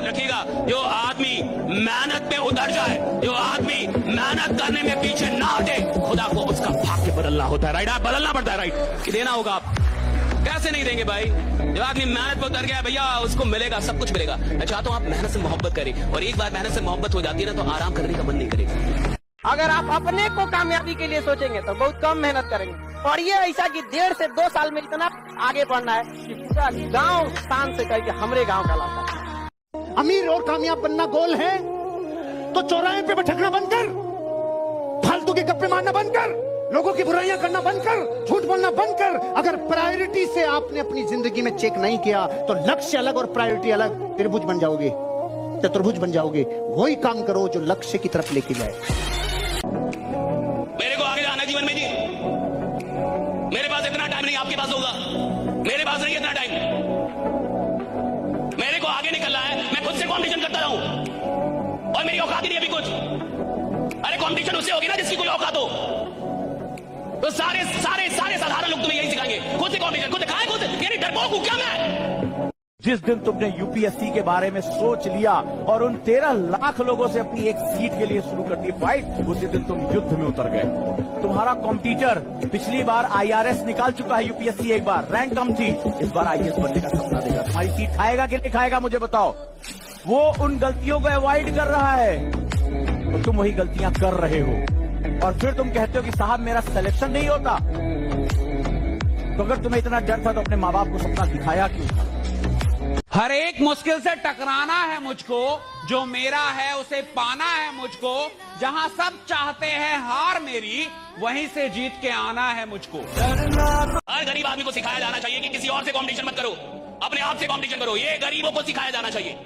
रखिएगा, जो आदमी मेहनत पे उतर जाए, जो आदमी मेहनत करने में पीछे ना हटे, खुदा को उसका भाग्य बदलना होता है। राइट, आप बदलना पड़ता है। राइट, कि देना होगा आप, कैसे नहीं देंगे भाई? जब आदमी मेहनत पे उतर गया भैया, उसको मिलेगा, सब कुछ मिलेगा। मैं चाहता हूं आप मेहनत से मोहब्बत करें, और एक बार मेहनत से मोहब्बत हो जाती है ना, तो आराम करने का मन नहीं करेगा। अगर आप अपने को कामयाबी के लिए सोचेंगे तो बहुत कम मेहनत करेंगे, और ये ऐसा कि 1.5 से 2 साल में इतना आगे बढ़ना है कि पूरा गांव शान से कहे कि हमरे गांव का लड़का है। अमीर और कामयाब बनना गोल है तो चौराहे पे भटकना बंद कर, फालतू के गप्पे मारना बंद कर, लोगों की बुराइयां करना बंद कर, झूठ बोलना बंद कर। अगर प्रायोरिटी से आपने अपनी जिंदगी में चेक नहीं किया तो लक्ष्य अलग और प्रायोरिटी अलग, त्रिभुज बन जाओगे, चतुर्भुज बन जाओगे। वही काम करो जो लक्ष्य की तरफ लेके जाए। मेरे को आगे जाना जीवन में जी, मेरे पास इतना टाइम नहीं, आपके पास होगा, मेरे पास नहीं इतना टाइम। मेरे को आगे निकलना है, मैं खुद से कॉम्पिटिशन करता रहूं, और मेरी औकात ही नहीं अभी कुछ। अरे कॉम्पिटिशन उससे होगी ना जिसकी कोई औकात हो। तो सारे सारे सारे साधारण लोग तुम्हें यही सिखाएंगे, खुद से कॉम्पिटिशन, खुद खाए, खुद यानी डरपोक हूं क्या मैं? जिस दिन तुमने यूपीएससी के बारे में सोच लिया और उन 13 लाख लोगों से अपनी एक सीट के लिए शुरू कर दी फाइट, उसी दिन तुम युद्ध में उतर गए। तुम्हारा कॉम्पिटिटर पिछली बार आईआरएस निकाल चुका है, यूपीएससी एक बार रैंक कम थी, इस बार आईएएस बनने का सपना देगा। तुम्हारी सीट खाएगा कि नहीं खाएगा मुझे बताओ। वो उन गलतियों को अवॉइड कर रहा है तो तुम वही गलतियां कर रहे हो, और फिर तुम कहते हो कि साहब मेरा सिलेक्शन नहीं होता। तो अगर तुम्हें इतना डर था तो अपने माँ बाप को सपना दिखाया क्यों? हर एक मुश्किल से टकराना है मुझको, जो मेरा है उसे पाना है मुझको, जहां सब चाहते हैं हार मेरी, वहीं से जीत के आना है मुझको। हर गरीब आदमी को सिखाया जाना चाहिए कि किसी और से कंपटीशन मत करो, अपने आप से कंपटीशन करो। ये गरीबों को सिखाया जाना चाहिए।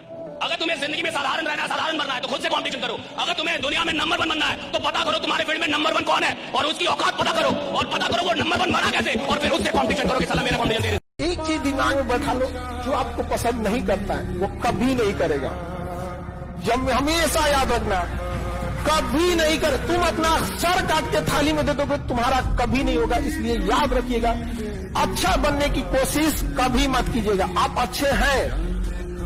अगर तुम्हें जिंदगी में साधारण रहना है, साधारण बनना है, तो खुद से कंपटीशन करो। अगर तुम्हें दुनिया में नंबर 1 बनना है तो पता करो तुम्हारे फील्ड में नंबर 1 कौन है, और उसकी औकात पता करो, और पता करो वो नंबर 1 बना कैसे, और फिर उससे कंपटीशन करो कि साला मेरा कंपटीशन दे। एक चीज दिमाग में बैठा लो, जो आपको पसंद नहीं करता है वो कभी नहीं करेगा। जब हमेशा याद रखना, कभी नहीं कर। तुम अपना सर काट के थाली में दे दोगे, तुम्हारा कभी नहीं होगा। इसलिए याद रखिएगा, अच्छा बनने की कोशिश कभी मत कीजिएगा। आप अच्छे हैं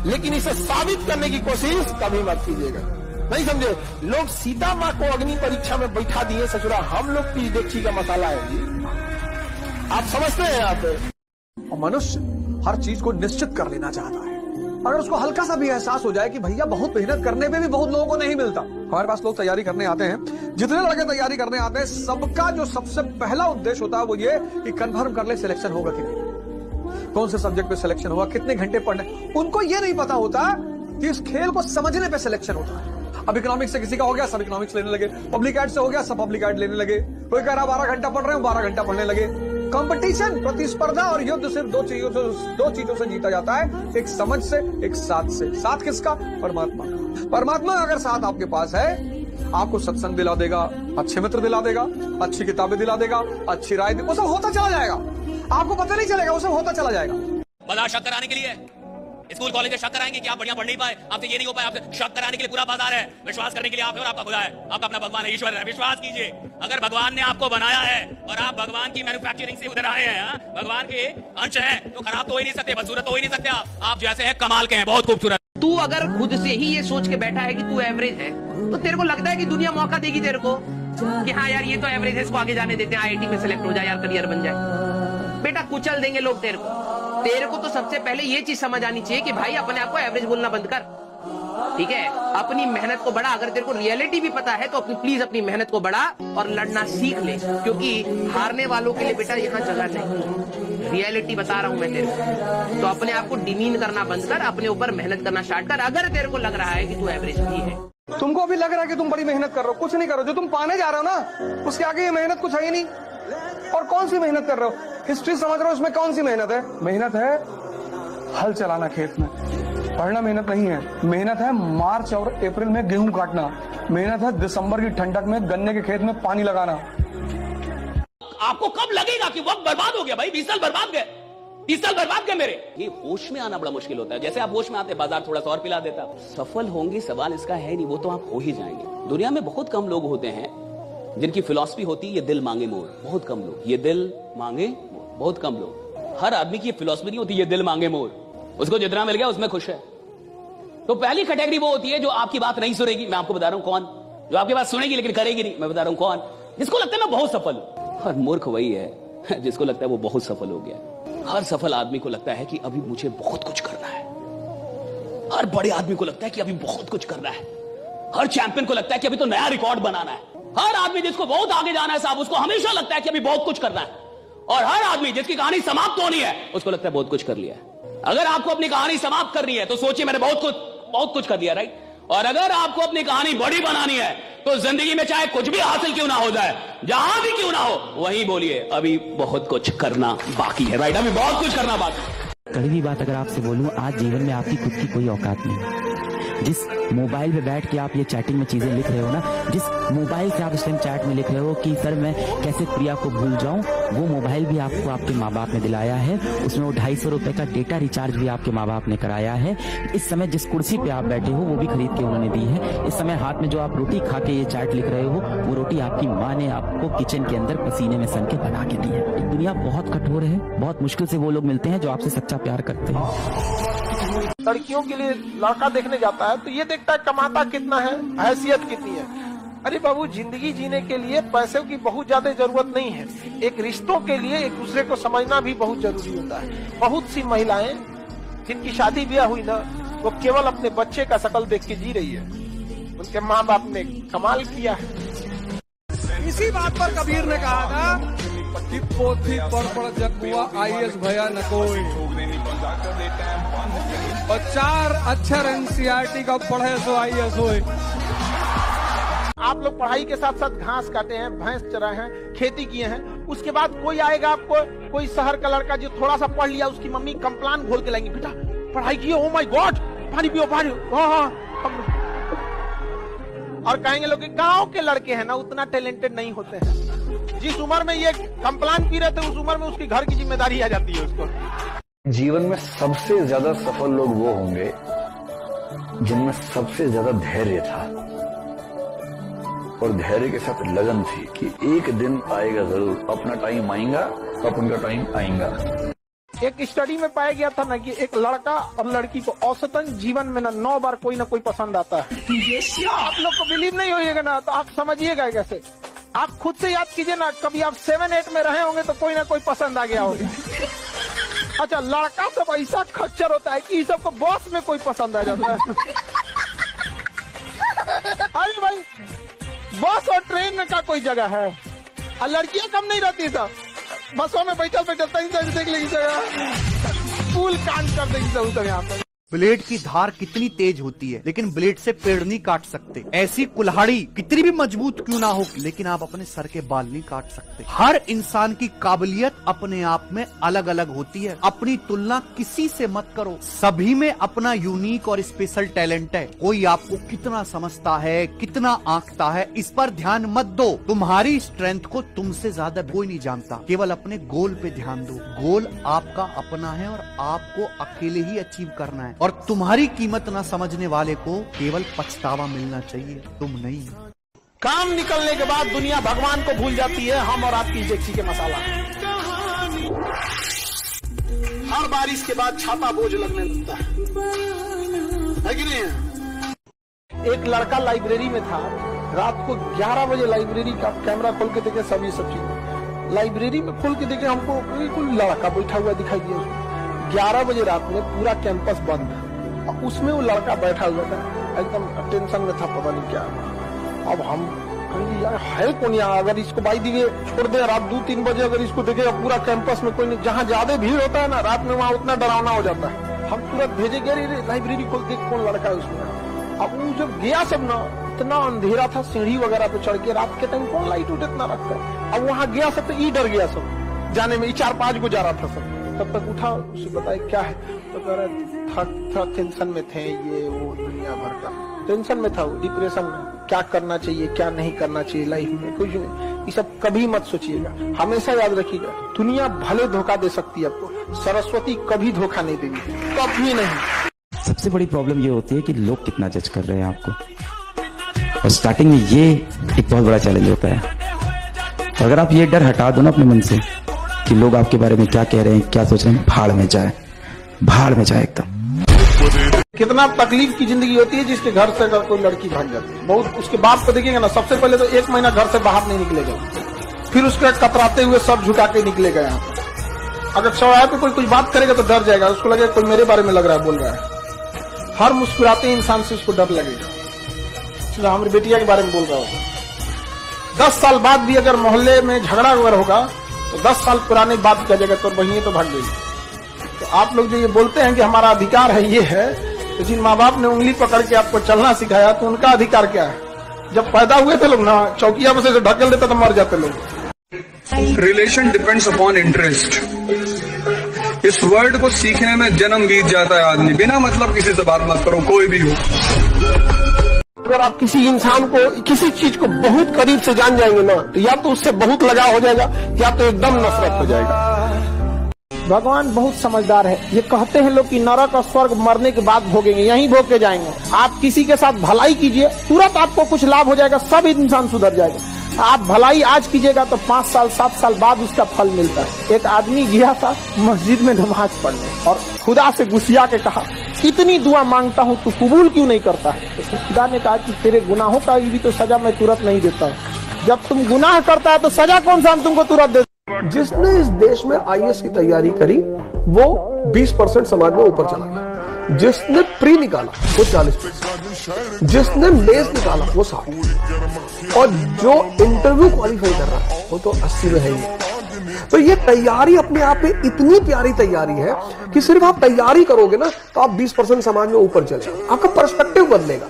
लेकिन इसे साबित करने की कोशिश कभी मत कीजिएगा। नहीं समझे? लोग सीता माँ को अग्नि परीक्षा में बैठा दिए ससुरा, हम लोग की देखी का मसाला है जी। आप समझते हैं? आप मनुष्य हर चीज को निश्चित कर लेना चाहता है। अगर उसको हल्का सा भी एहसास हो जाए कि भैया बहुत मेहनत करने पे भी बहुत लोगों को नहीं मिलता। हमारे पास लोग तैयारी करने आते हैं, जितने लड़के तैयारी करने आते हैं, सबका जो सबसे पहला उद्देश्य होता है वो ये कि कंफर्म कर ले सिलेक्शन होगा कि नहीं, कौन से सब्जेक्ट पे सिलेक्शन होगा, कितने घंटे पढ़ने। उनको ये नहीं पता होता कि इस खेल को समझने पे सिलेक्शन होता है। अब इकोनॉमिक्स से किसी का हो गया, सब इकोनॉमिक्स लेने लगे। पब्लिक एड से हो गया, सब पब्लिक एड लेने लगे। कोई कह रहा 12 घंटा पढ़ रहे हो, 12 घंटा पढ़ने लगे। कंपटीशन, प्रतिस्पर्धा और युद्ध सिर्फ दो चीजों से जीता जाता है, एक समझ से, एक साथ से। साथ किसका? परमात्मा का। परमात्मा अगर साथ आपके पास है, आपको सत्संग दिला देगा, अच्छे मित्र दिला देगा, अच्छी किताबें दिला देगा, अच्छी राय, वो सब होता चला जाएगा। आपको पता नहीं चलेगा, वो सब होता चला जाएगा। बाजार शक कराने के लिए, स्कूल कॉलेज शक कराएंगे कि आप बढ़िया पढ़ नहीं पाए, आपसे ये नहीं हो पाए, आपसे शक कराने के लिए पूरा बाजार है। विश्वास करने के लिए आप है और आपका खुदा है, आपका अपना भगवान है, ईश्वर है। विश्वास कीजिए, अगर भगवान ने आपको बनाया है और आप भगवान की मैन्युफैक्चरिंग से उधर आए हैं, भगवान के अंश हैं, तो खराब तो हो ही नहीं सकते, बदसूरत तो हो ही नहीं सकते। आप जैसे हैं कमाल के हैं, बहुत खूबसूरत। तू अगर खुद से ही ये सोच के बैठा है कि तू एवरेज है, तो तेरे को लगता है कि दुनिया मौका देगी तेरे को कि हाँ यार ये तो एवरेज है, इसको आगे जाने देते हैं, आईआईटी में सेलेक्ट हो जाए यार, करियर बन जाए। बेटा कुचल देंगे लोग तेरे को तो सबसे पहले ये चीज समझ आनी चाहिए कि भाई अपने आप को एवरेज बोलना बंद कर, ठीक है? अपनी मेहनत को बढ़ा। अगर तेरे को रियलिटी भी पता है तो प्लीज अपनी मेहनत को बढ़ा और लड़ना सीख ले, क्योंकि हारने वालों के लिए बेटा यहाँ जगह नहीं। रियलिटी बता रहा हूं मैं तेरे को, तो अपने आप को डिमीन करना बंद कर, अपने ऊपर मेहनत करना स्टार्ट कर। अगर तेरे को लग रहा है कि तू एवरेज भी है, तुमको अभी लग रहा है कि तुम बड़ी मेहनत कर रहे हो, कुछ नहीं करो। जो तुम पाने जा रहे हो ना, उसके आगे ये मेहनत कुछ है ही नहीं। और कौन सी मेहनत कर रहे हो? हिस्ट्री समझ रहे हो, उसमें कौन सी मेहनत है? मेहनत है हल चलाना खेत में, पढ़ना मेहनत नहीं है। मेहनत है मार्च और अप्रैल में गेहूं काटना, मेहनत है दिसंबर की ठंडक में गन्ने के खेत में पानी लगाना। आपको कब लगेगा कि वक्त बर्बाद हो गया? भाई 20 साल बर्बाद गए, 20 साल बर्बाद गए मेरे। ये होश में आना बड़ा मुश्किल होता है। जैसे आप होश में आते, बाजार थोड़ा सा और पिला देता। सफल होंगे सवाल इसका है नहीं, वो तो आप हो ही जाएंगे। दुनिया में बहुत कम लोग होते हैं जिनकी फिलॉसफी होती है ये दिल मांगे मोर। बहुत कम लोग, ये दिल मांगे मोर, बहुत कम लोग। हर आदमी की फिलॉसफी नहीं होती ये दिल मांगे मोर। उसको जितना मिल गया उसमें खुश है, तो पहली कैटेगरी वो होती है जो आपकी बात नहीं सुनेगी, मैं आपको बता रहा हूं कौन, जो आपकी बात सुनेगी लेकिन करेगी नहीं, मैं बता रहा हूं कौन, जिसको लगता है मैं बहुत सफल हूं। और मूर्ख वही है जिसको लगता है वो बहुत सफल हो गया। हर सफल आदमी को लगता है कि अभी मुझे बहुत कुछ करना है। हर बड़े आदमी को लगता है कि अभी बहुत कुछ करना है। हर चैंपियन को लगता है कि अभी तो नया रिकॉर्ड बनाना है। हर आदमी जिसको बहुत आगे जाना है साहब, उसको हमेशा लगता है कि अभी बहुत कुछ करना है। और हर आदमी जिसकी कहानी समाप्त होनी है, उसको लगता है बहुत कुछ कर लिया है। अगर आपको अपनी कहानी समाप्त करनी है तो सोचिए मैंने बहुत कुछ कर दिया, राइट। और अगर आपको अपनी कहानी बड़ी बनानी है तो जिंदगी में चाहे कुछ भी हासिल क्यों ना हो जाए, जहां भी क्यों ना हो, वहीं बोलिए अभी बहुत कुछ करना बाकी है, राइट। अभी बहुत कुछ करना बाकी है। कड़वी बात अगर आपसे बोलूं, आज जीवन में आपकी खुद की कोई औकात नहीं। जिस मोबाइल पे बैठ के आप ये चैटिंग में चीजें लिख रहे हो ना, जिस मोबाइल से आप इस टाइम चैट में लिख रहे हो कि सर मैं कैसे प्रिया को भूल जाऊं, वो मोबाइल भी आपको आपके माँ बाप ने दिलाया है। उसमें वो 250 रुपए का डेटा रिचार्ज भी आपके माँ बाप ने कराया है। इस समय जिस कुर्सी पे आप बैठे हो वो भी खरीद के उन्होंने दी है। इस समय हाथ में जो आप रोटी खा के ये चैट लिख रहे हो, वो रोटी आपकी माँ ने आपको किचन के अंदर पसीने में सन के बना के दी है। दुनिया बहुत कठोर है, बहुत मुश्किल से वो लोग मिलते हैं जो आपसे सच्चा प्यार करते हैं। लड़कियों के लिए लड़का देखने जाता है तो ये देखता है कमाता कितना है, हैसियत कितनी है। अरे बाबू, जिंदगी जीने के लिए पैसे की बहुत ज्यादा जरूरत नहीं है। एक रिश्तों के लिए एक दूसरे को समझना भी बहुत जरूरी होता है। बहुत सी महिलाएं जिनकी शादी ब्याह हुई ना, वो केवल अपने बच्चे का शक्ल देख के जी रही है। उनके माँ बाप ने कमाल किया है। इसी बात पर कबीर ने कहा था कि पोथी पढ़ जग हुआ IAS भया न कोई, और 4 अक्षर NCERT का पढ़े सो IAS होए। आप लोग पढ़ाई के साथ साथ घास काटे हैं, भैंस चराए हैं, खेती किए हैं, उसके बाद कोई आएगा आपको, कोई शहर का लड़का जो थोड़ा सा पढ़ लिया, उसकी मम्मी कंप्लान खोल के लाएंगी, बेटा पढ़ाई किए, ओ माय गॉड पानी पियो पानी। और कहेंगे लोग गांव के लड़के हैं ना, उतना टैलेंटेड नहीं होते हैं। जिस उम्र में ये कंप्लान पी रहे थे, उस उम्र में उसकी घर की जिम्मेदारी आ जाती है उसको। जीवन में सबसे ज्यादा सफल लोग वो होंगे जिनमें सबसे ज्यादा धैर्य था और धैर्य के साथ लगन थी कि एक दिन आएगा जरूर, अपना टाइम आएगा, अपन का टाइम आएगा। एक स्टडी में पाया गया था ना कि एक लड़का और लड़की को औसतन जीवन में ना 9 बार कोई ना कोई पसंद आता है। आप लोग को बिलीव नहीं होइएगा ना तो आप समझिएगा कैसे। आप खुद से याद कीजिए ना, कभी आप 7-8 में रहे होंगे तो कोई ना कोई पसंद आ गया होगा। अच्छा, लड़का सब ऐसा खच्चर होता है कि सबको बॉस में कोई पसंद आ जाता है। अरे भाई, बस और ट्रेन में का कोई जगह है, और लड़कियां कम नहीं रहती सब, बसों में बैठल देख लेगी जगह, फूल कांड कर देगी सब यहाँ पर। ब्लेड की धार कितनी तेज होती है, लेकिन ब्लेड से पेड़ नहीं काट सकते। ऐसी कुल्हाड़ी कितनी भी मजबूत क्यों ना हो, लेकिन आप अपने सर के बाल नहीं काट सकते। हर इंसान की काबिलियत अपने आप में अलग अलग होती है। अपनी तुलना किसी से मत करो। सभी में अपना यूनिक और स्पेशल टैलेंट है। कोई आपको कितना समझता है, कितना आंकता है, इस पर ध्यान मत दो। तुम्हारी स्ट्रेंथ को तुमसे ज्यादा कोई नहीं जानता। केवल अपने गोल पे ध्यान दो। गोल आपका अपना है और आपको अकेले ही अचीव करना है। और तुम्हारी कीमत ना समझने वाले को केवल पछतावा मिलना चाहिए, तुम नहीं। काम निकलने के बाद दुनिया भगवान को भूल जाती है, हम और आपकी जेक्सी के मसाला। हर बारिश के बाद छाता बोझ लगने लगता है कि नहीं? एक लड़का लाइब्रेरी में था, रात को 11 बजे लाइब्रेरी का कैमरा खोल के देखे, सभी सब चीज लाइब्रेरी में खोल के देखे, हमको कोई लड़का बैठा हुआ दिखाई दिया। 11 बजे रात में पूरा कैंपस बंद और उसमें वो लड़का बैठा हुआ था, एकदम टेंशन में था, पता नहीं क्या। अब हम कहेंगे यार है कौन यहाँ, अगर इसको बाई दिए छोड़ दे रात 2-3 बजे, अगर इसको देखेगा पूरा कैंपस में कोई नहीं, जहाँ ज्यादा भीड़ होता है ना रात में, वहाँ उतना डरावना हो जाता है। हम तुरंत भेजेंगे लाइब्रेरी खोल देख कौन लड़का है उसमें। अब वो जब गया सब ना, इतना अंधेरा था, सीढ़ी वगैरह पे चढ़ के, रात के टाइम कौन लाइट उठ इतना रखता है। अब वहाँ गया सब तो डर गया सब जाने में, 4-5 को जा रहा था सब। तब तक उठा, उसे बताया क्या है, तो कह रहा था टेंशन में थे, ये वो दुनिया भर का टेंशन में था, डिप्रेशन में, क्या करना चाहिए क्या नहीं करना चाहिए लाइफ में, कुछ नहीं। ये सब कभी मत सोचिएगा, हमेशा याद रखिएगा, दुनिया भले धोखा दे सकती है आपको, सरस्वती कभी धोखा नहीं देगी, कभी नहीं। सबसे बड़ी प्रॉब्लम ये होती है कि लोग कितना जज कर रहे हैं आपको, और स्टार्टिंग में ये एक बहुत बड़ा चैलेंज होता है। तो अगर आप ये डर हटा दो ना अपने मन से कि लोग आपके बारे में क्या कह रहे हैं, क्या सोच रहे हैं, भाड़ में जाए एकदम। कितना तकलीफ की जिंदगी होती है जिसके घर से अगर कोई लड़की भाग जाती है। बहुत उसके बाप को देखिएगा ना, सबसे पहले तो 1 महीना घर से बाहर नहीं निकलेगा, फिर उसके कतराते हुए सब झुका के निकलेगा। यहाँ अगर चौराहे पे कोई कुछ बात करेगा तो डर जाएगा, उसको लगेगा कोई मेरे बारे में लग रहा है, बोल रहा है। हर मुस्कुराते इंसान से उसको डर लगेगा। हमारी बेटिया के बारे में बोल रहा होगा, 10 साल बाद भी अगर मोहल्ले में झगड़ा वगैरह होगा तो 10 साल पुराने बात किया जाएगा, तो बहनी तो भाग गई। तो आप लोग जो ये बोलते हैं कि हमारा अधिकार है, ये है, तो जिन माँ बाप ने उंगली पकड़ के आपको चलना सिखाया तो उनका अधिकार क्या है? जब पैदा हुए थे लोग ना, चौकिया में से ढकेल देते तो मर जाते लोग। Relation depends upon interest. इस वर्ड को सीखने में जन्म बीत जाता है आदमी। बिना मतलब किसी से बात मत करो, कोई भी हो। अगर आप किसी इंसान को, किसी चीज को बहुत करीब से जान जाएंगे ना, तो या तो उससे बहुत लगाव हो जाएगा या तो एकदम नफरत हो जाएगा। भगवान बहुत समझदार है। ये कहते हैं लोग कि नरक और स्वर्ग मरने के बाद भोगेंगे, यहीं भोग के जाएंगे। आप किसी के साथ भलाई कीजिए, तुरंत आपको कुछ लाभ हो जाएगा, सब इंसान सुधर जाएगा। आप भलाई आज कीजिएगा तो 5 साल 7 साल बाद उसका फल मिलता है। एक आदमी गया था मस्जिद में नमाज पढ़ने और खुदा से गुस्सिया के कहा, इतनी दुआ मांगता हूँ तू कबूल क्यों नहीं करता है? तो खुदा ने कहा कि तेरे गुनाहों का भी तो सजा मैं तुरंत नहीं देता हूँ। जब तुम गुनाह करता है तो सजा कौन सा हम तुमको तुरंत दे? जिसने इस देश में IAS की तैयारी करी वो 20% समाज में ऊपर चला गया। जिसने प्री निकाला वो 40%, जिसने मेज निकाला वो 60%, और जो इंटरव्यू क्वालिफाई कर रहा है वो तो 80 में है ही। तो ये तैयारी अपने आप में इतनी प्यारी तैयारी है कि सिर्फ आप तैयारी करोगे ना तो आप 20% समाज में ऊपर चले, आपका पर्सपेक्टिव बदलेगा।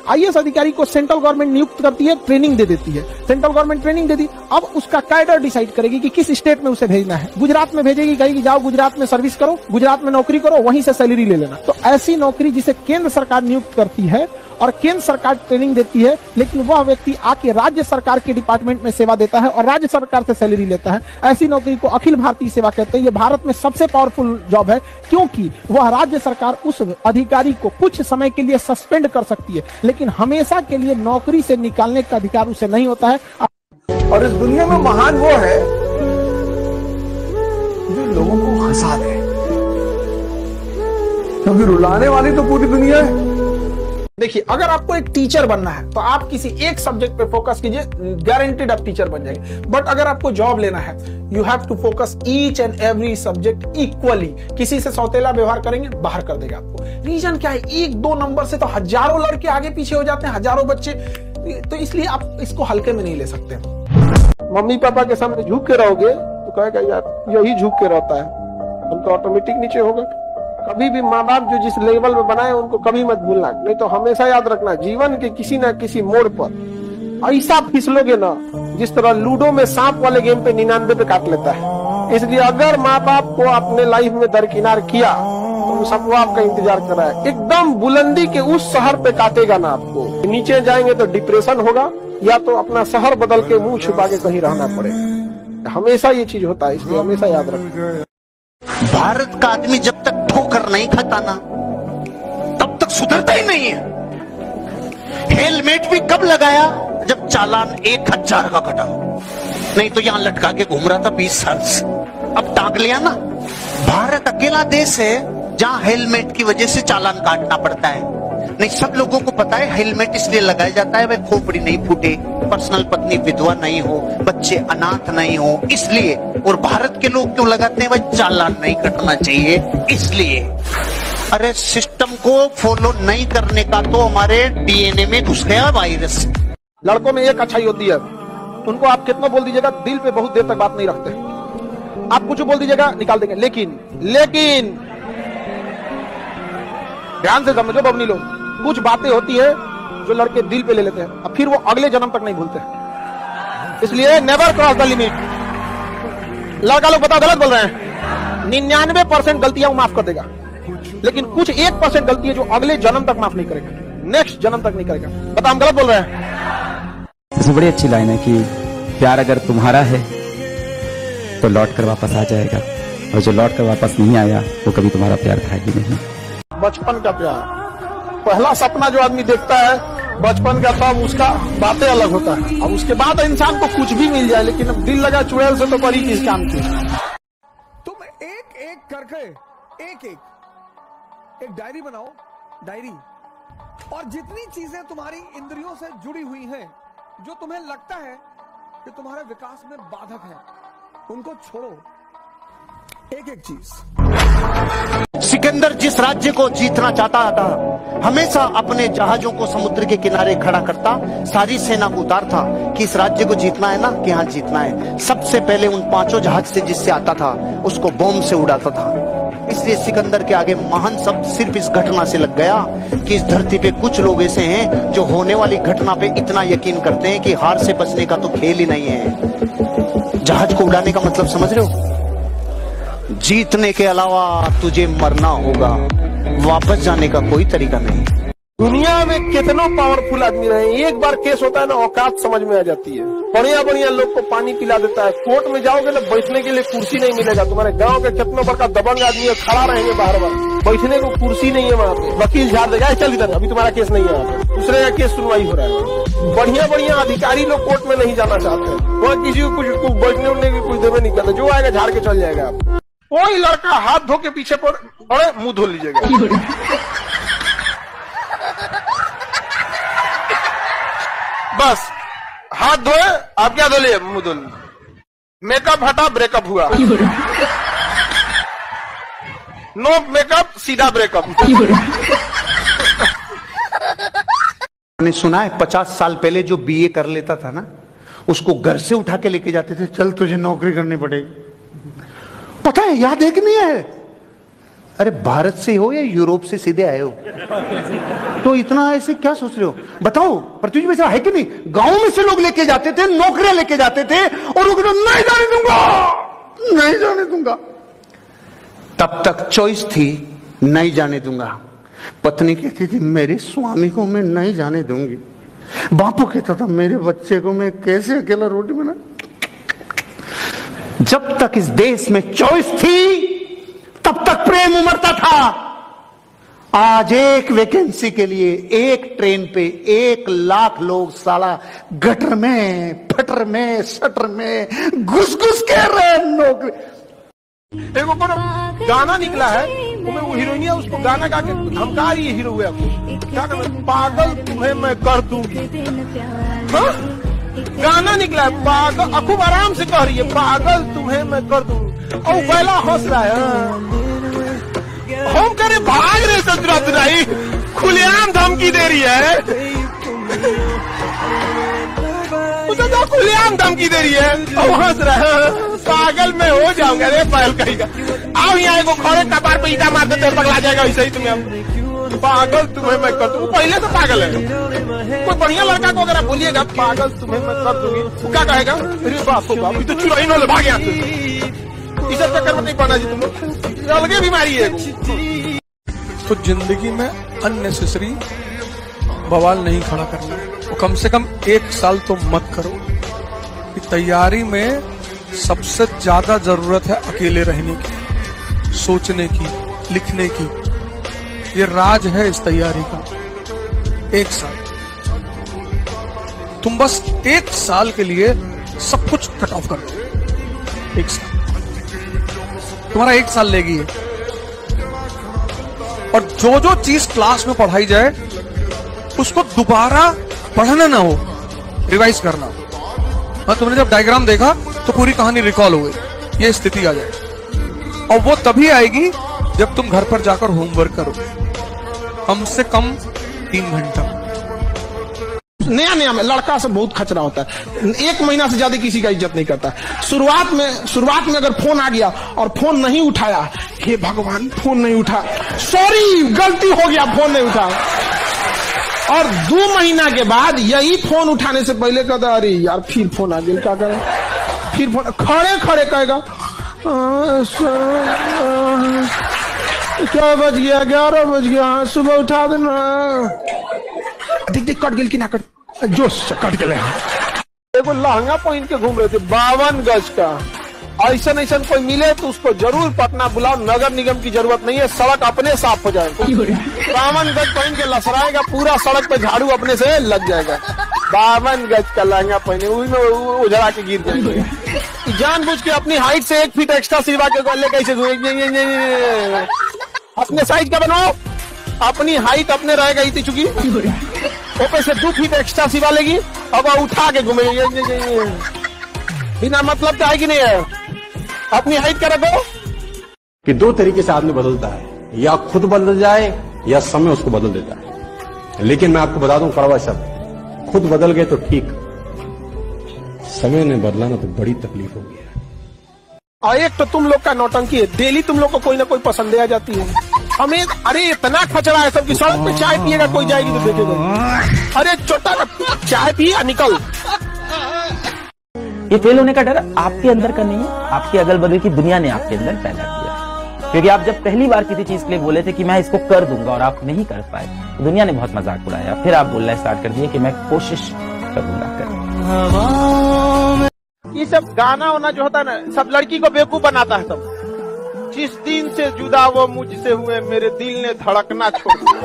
IAS अधिकारी को सेंट्रल गवर्नमेंट नियुक्त करती है, ट्रेनिंग दे देती है। सेंट्रल गवर्नमेंट ट्रेनिंग दे दी, अब उसका कैडर डिसाइड करेगी कि किस स्टेट में उसे भेजना है। गुजरात में भेजेगी, कहेगी जाओ गुजरात में सर्विस करो, गुजरात में नौकरी करो, वहीं से सैलरी ले लेना। तो ऐसी नौकरी जिसे केंद्र सरकार नियुक्त करती है और केंद्र सरकार ट्रेनिंग देती है, लेकिन वह व्यक्ति आके राज्य सरकार के डिपार्टमेंट में सेवा देता है और राज्य सरकार से सैलरी लेता है, ऐसी नौकरी को अखिल भारतीय सेवा कहते हैं। ये भारत में सबसे पावरफुल जॉब है, क्योंकि वह राज्य सरकार उस अधिकारी को कुछ समय के लिए सस्पेंड कर सकती है, लेकिन हमेशा के लिए नौकरी से निकालने का अधिकार उसे नहीं होता है। और इस दुनिया में महान वो है जो लोगों को हंसा दे, क्योंकि रुलाने वाली तो पूरी दुनिया है। देखिए, अगर आपको एक टीचर बनना है तो आप किसी एक सब्जेक्ट पे फोकस कीजिए, गारंटीड आप टीचर बन जाएंगे। बट अगर आपको जॉब लेना है, you have to focus each and every subject equally. किसी से सौतेला व्यवहार करेंगे, बाहर कर देगा आपको। रीजन क्या है? 1-2 नंबर से तो हजारों लड़के आगे पीछे हो जाते हैं, हजारों बच्चे। तो इसलिए आप इसको हल्के में नहीं ले सकते। मम्मी पापा के सामने झुक के रहोगे तो कहेगा यार यही झुक के रहता है, हम तो ऑटोमेटिक नीचे होगा। कभी भी माँ बाप जो जिस लेवल में बनाए उनको कभी मत भूलना, नहीं तो हमेशा याद रखना जीवन के किसी न किसी मोड़ पर ऐसा फिसलोगे ना जिस तरह लूडो में सांप वाले गेम पे 99 पे काट लेता है। इसलिए अगर माँ बाप को अपने लाइफ में दरकिनार किया तो सबको आपका इंतजार कर रहा है। एकदम बुलंदी के उस शहर पे काटेगा ना आपको, नीचे जाएंगे तो डिप्रेशन होगा या तो अपना शहर बदल के मुंह छुपा के कहीं रहना पड़ेगा। हमेशा ये चीज होता है, इसलिए हमेशा याद रखना। भारत का आदमी जब तक ठोकर नहीं खाता ना तब तक सुधरता ही नहीं है। हेलमेट भी कब लगाया? जब चालान 1000 का कटा, नहीं तो यहां लटका के घूम रहा था 20 साल से, अब टांग लिया ना। भारत अकेला देश है जहां हेलमेट की वजह से चालान काटना पड़ता है। नहीं, सब लोगों को पता है हेलमेट इसलिए लगाया जाता है भाई खोपड़ी नहीं फूटे, पर्सनल पत्नी विधवा नहीं हो, बच्चे अनाथ नहीं हो, इसलिए। और भारत के लोग क्यों लगाते हैं भाई? चालान नहीं कटना चाहिए इसलिए। अरे सिस्टम को फॉलो नहीं करने का तो हमारे DNA में घुस गया वायरस। लड़कों में एक अच्छाई होती है, उनको आप कितना बोल दीजिएगा दिल पे बहुत देर तक बात नहीं रखते। आप कुछ बोल दीजिएगा निकाल देंगे, लेकिन ध्यान से समझो बबनी लोग, कुछ बातें होती है जो लड़के दिल पे ले लेते हैं और फिर वो अगले जन्म तक नहीं भूलते। इसलिए नेवर क्रॉस द लिमिट। लड़का लोग बताओ गलत बोल रहे हैं। 99% गलतियां वो माफ कर देगा, लेकिन कुछ 1% गलती है जो अगले जन्म तक माफ नहीं करेगा, नेक्स्ट जन्म तक नहीं करेगा। बताओ हम गलत बोल रहे हैं। इसमें बड़ी अच्छी लाइन है कि प्यार अगर तुम्हारा है तो लौट कर वापस आ जाएगा, और जो लौट कर वापस नहीं आया वो कभी तुम्हारा प्यार था ही नहीं। बचपन का प्यार, पहला सपना जो आदमी देखता है बचपन का, तब उसका बातें अलग होता है। अब उसके बाद इंसान को कुछ भी मिल जाए, लेकिन अब दिल लगा चुड़ैल से तो बड़ी चीज काम की। तुम एक एक करके एक एक डायरी बनाओ, डायरी, और जितनी चीजें तुम्हारी इंद्रियों से जुड़ी हुई हैं, जो तुम्हें लगता है कि तुम्हारे विकास में बाधक है, उनको छोड़ो, एक एक चीज। सिकंदर जिस राज्य को जीतना चाहता था, हमेशा अपने जहाजों को समुद्र के किनारे खड़ा करता, सारी सेना को उतारता कि इस राज्य को जीतना है ना, कि हाँ जीतना है। सबसे पहले उन 5 जहाज से जिससे आता था उसको बॉम्ब से उड़ाता था। इसलिए सिकंदर के आगे महान शब्द सिर्फ इस घटना से लग गया कि इस धरती पे कुछ लोग ऐसे हैं जो होने वाली घटना पे इतना यकीन करते हैं कि हार से बचने का तो खेल ही नहीं है। जहाज को उड़ाने का मतलब समझ रहे हो? जीतने के अलावा तुझे मरना होगा, वापस जाने का कोई तरीका नहीं। दुनिया में कितनों पावरफुल आदमी रहे, एक बार केस होता है ना, औकात समझ में आ जाती है। बढ़िया बढ़िया लोग को पानी पिला देता है। कोर्ट में जाओगे ना, बैठने के लिए कुर्सी नहीं मिलेगा। तुम्हारे गांव के कितना बड़का दबंग आदमी है, खड़ा रहेंगे बार बार, बैठने को कुर्सी नहीं है वहाँ पे। वकील झाड़ देगा, चल इधर, अभी तुम्हारा केस नहीं है, दूसरे का केस सुनवाई हो रहा है। बढ़िया बढ़िया अधिकारी लोग कोर्ट में नहीं जाना चाहते हैं, वह किसी को कुछ बैठने उठने की कुछ देवे नहीं करता, जो आएगा झाड़ के चल जाएगा। कोई लड़का हाथ धो के पीछे पर अरे मुंह धो लीजिएगा। बस हाथ धोए, आप क्या धो लिए? मुंह धो लिए। मेकअप हटा, ब्रेकअप हुआ। नो मेकअप, सीधा ब्रेकअप। मैंने सुना है 50 साल पहले जो बीए कर लेता था ना, उसको घर से उठा के लेके जाते थे, चल तुझे नौकरी करनी पड़ेगी। पता है, याद है कि नहीं है? अरे भारत से हो या यूरोप से सीधे आए हो, तो इतना ऐसे क्या सोच रहे हो? बताओ, पृथ्वी में ऐसा है कि नहीं? गांव में से लोग लेके जाते थे, नौकरियां लेके जाते थे, और वो नहीं जाने दूंगा, नहीं जाने दूंगा। तब तक चॉइस थी, नहीं जाने दूंगा। पत्नी कहती थी मेरे स्वामी को मैं नहीं जाने दूंगी। बापू कहता था मेरे बच्चे को मैं कैसे अकेला रोटी बना। जब तक इस देश में चॉइस थी, तब तक प्रेम उमड़ता था। आज एक वैकेंसी के लिए एक ट्रेन पे 1 लाख लोग साला गटर में, फटर में, शटर में घुस घुस के रहे नौकरी। देखो गाना निकला है, वो हीरोइन है, उसको गाना गा के धमका रही है हीरो हुए आपको, क्या कर, पागल तुम्हें मैं कर दूंगी। गाना निकला है, पागल, खूब आराम से कह रही है, पागल तुम्हें मैं कर दूंगी, और पहला हंस रहा है। हम करे भाग रहे ससुराई, खुलेआम धमकी दे रही है, उसे तो खुलेआम धमकी दे रही है, और हंस रहा है, पागल मैं हो जाऊंगा। अरे पागल कहेगा, आओ यहाँ को खड़े कपार पे ईटा मार देते पगला जाएगा, वैसे ही तुम्हें पागल तुम्हें मैं कर दूंगी। पहले तो पागल है। कोई बढ़िया लड़का को अगर आप बोलिएगा पागल तुम्हें मैं कर दूंगी, वो क्या कहेगा? अरे बाप रे बाप, तो चुराई न भाग यहाँ से, इस चक्कर में नहीं पड़ना जी, तुम अलगे बीमारी है। तो जिंदगी में अननेसेसरी बवाल नहीं खड़ा करना, तो कम से कम 1 साल तो मत करो। कि तैयारी में सबसे ज्यादा जरूरत है अकेले रहने की, सोचने की, लिखने की। ये राज है इस तैयारी का। 1 साल तुम बस 1 साल के लिए सब कुछ कट ऑफ कर दो। 1 साल तुम्हारा 1 साल लेगी है, और जो जो चीज क्लास में पढ़ाई जाए उसको दोबारा पढ़ना ना हो, रिवाइज करना। हाँ, तुमने जब डायग्राम देखा तो पूरी कहानी रिकॉल हो गई, ये स्थिति आ जाए। और वो तभी आएगी जब तुम घर पर जाकर होमवर्क करो, कम से कम 3 घंटा। नया नया में लड़का से बहुत खचरा होता है, 1 महीना से ज्यादा किसी का इज्जत नहीं करता। शुरुआत में अगर फोन आ गया और फोन नहीं उठाया, हे भगवान फोन नहीं उठा, सॉरी गलती हो गया, फोन नहीं उठा। और 2 महीना के बाद यही फोन उठाने से पहले कहता अरे यार फिर फोन आ गया, क्या करें? फिर फोन खड़े खड़े कहेगा क्या बज गया, 11 बज गया, सुबह उठा देना। देख कट गई कि ना कट, जोश से कट गए। देखो लहंगा पहन के घूम रहे थे 52 गज का। ऐसा कोई मिले तो उसको जरूर पटना बुलाओ, नगर निगम की जरूरत नहीं है, सड़क अपने साफ हो जाएगा। 52 गज पहन के लसराएगा, पूरा सड़क पे झाड़ू अपने से लग जाएगा। 52 गज का लहंगा पहने, उसमें उजड़ा के गिर जाएगा। जानबूझ के अपनी हाइट से 1 फीट एक्स्ट्रा सिलवा के कैसे अपने साइज का बनाओ। अपनी हाइट अपने रह गई थी चुकी ऊपर से 2 फीट एक्स्ट्रा सिवा लेगी, अब उठा के घूमेगी बिना मतलब का है कि नहीं है। अपनी हाइट क्या रखो कि 2 तरीके से आदमी बदलता है, या खुद बदल जाए या समय उसको बदल देता है। लेकिन मैं आपको बता दूं कड़वा शब्द, खुद बदल गए तो ठीक, समय ने बदला ना तो बड़ी तकलीफ होगी। और एक तो तुम लोग का नौटंकी है, डेली तुम लोग को कोई ना कोई पसंद आ जाती है हमें। अरे इतना खचरा है सबकी, सड़क पे चाय पिएगा कोई जाएगी तो देखेगा, अरे छोटा चाय पी निकल। ये फेल होने का डर आपके अंदर का नहीं है, आपके अगल बगल की दुनिया ने आपके अंदर पैदा किया। क्योंकि आप जब पहली बार किसी चीज के लिए बोले थे कि मैं इसको कर दूंगा और आप नहीं कर पाए, तो दुनिया ने बहुत मजाक उड़ाया। फिर आप बोलना स्टार्ट कर दिए कि मैं कोशिश करूंगा। ये सब गाना वाना जो होता है ना, सब लड़की को बेवकूफ बनाता है सब। जिस दिन से जुदा वो मुझसे हुए, मेरे दिल ने धड़कना छोड़ दिया।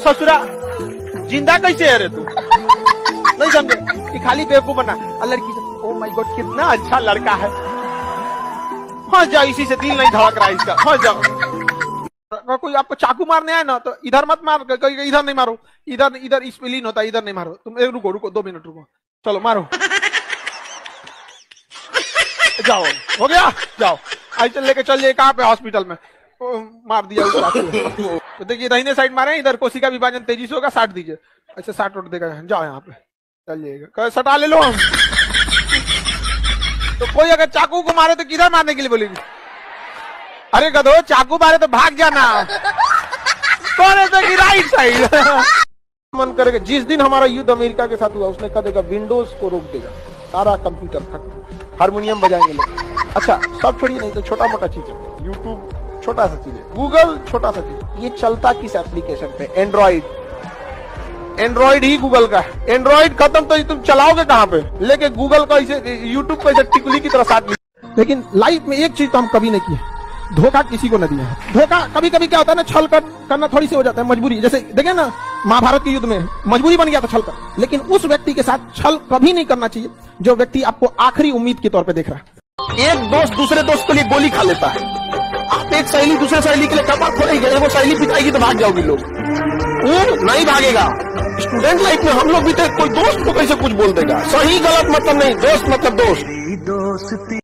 ससुरा जिंदा कैसे है रे तू, नहीं समझे कि खाली बेवकूफ बना। लड़की से ओ माय गॉड कितना अच्छा लड़का है, फंस जाओ, इसी से दिल नहीं धड़क रहा है इसका, फंस जाओ। कोई आपको चाकू मारने आए ना तो इधर मत मार, इधर नहीं मारो, इधर इधर इस पे लीन होता है, इधर नहीं मारो। तुम रुको रुको 2 मिनट रुको, चलो मारो। जाओ हो गया, जाओ आज चल लेके चल जाइए कहाँ पे, हॉस्पिटल में। मार दिया तो देखिए दाहिने साइड मारे, इधर कोशिका विभाजन तेजी से होगा, 60 दीजिए, ऐसे 60 उठ देगा। जाओ यहाँ पे चल जाइएगा, सटा ले लो हम। तो कोई अगर चाकू को मारे तो किधर मारने के लिए बोलेगी? अरे गधो चाकू मारे तो भाग जाना, कौन से की राइट साइड। मन करेगा जिस दिन हमारा युद्ध अमेरिका के साथ हुआ, उसने कह देगा विंडोज को रोक देगा, सारा कंप्यूटर खत्म, हारमोनियम बजाएंगे लोग। अच्छा सब छोड़िए, नहीं तो छोटा मोटा चीज है, यूट्यूब छोटा सा चीज है, गूगल छोटा सा चीज। ये चलता किस एप्लीकेशन पे? एंड्रॉइड ही गूगल का है। एंड्रॉइड खत्म तो तुम चलाओगे कहाँ पे? लेके गूगल का इसे यूट्यूब पे टिकुली की तरह साथ। लेकिन लाइफ में एक चीज तो हम कभी नहीं किए, धोखा किसी को न दिया है। धोखा कभी कभी क्या होता है ना, छल करना थोड़ी सी हो जाता है, मजबूरी। जैसे देखे ना महाभारत के युद्ध में मजबूरी बन गया था छल कर, लेकिन उस व्यक्ति के साथ छल कभी नहीं करना चाहिए जो व्यक्ति आपको आखिरी उम्मीद के तौर पे देख रहा है। एक दोस्त दूसरे दोस्त के लिए गोली खा लेता है, आप एक सहेली दूसरे सहेली के लिए कमर फोड़ेंगे, वो सहेली पिटाएगी तो भाग जाओगी लोग, वो नहीं भागेगा। स्टूडेंट लाइफ में हम लोग भी थे, कोई दोस्त को कैसे कुछ बोल देगा, सही गलत मतलब नहीं, दोस्त मतलब दोस्त।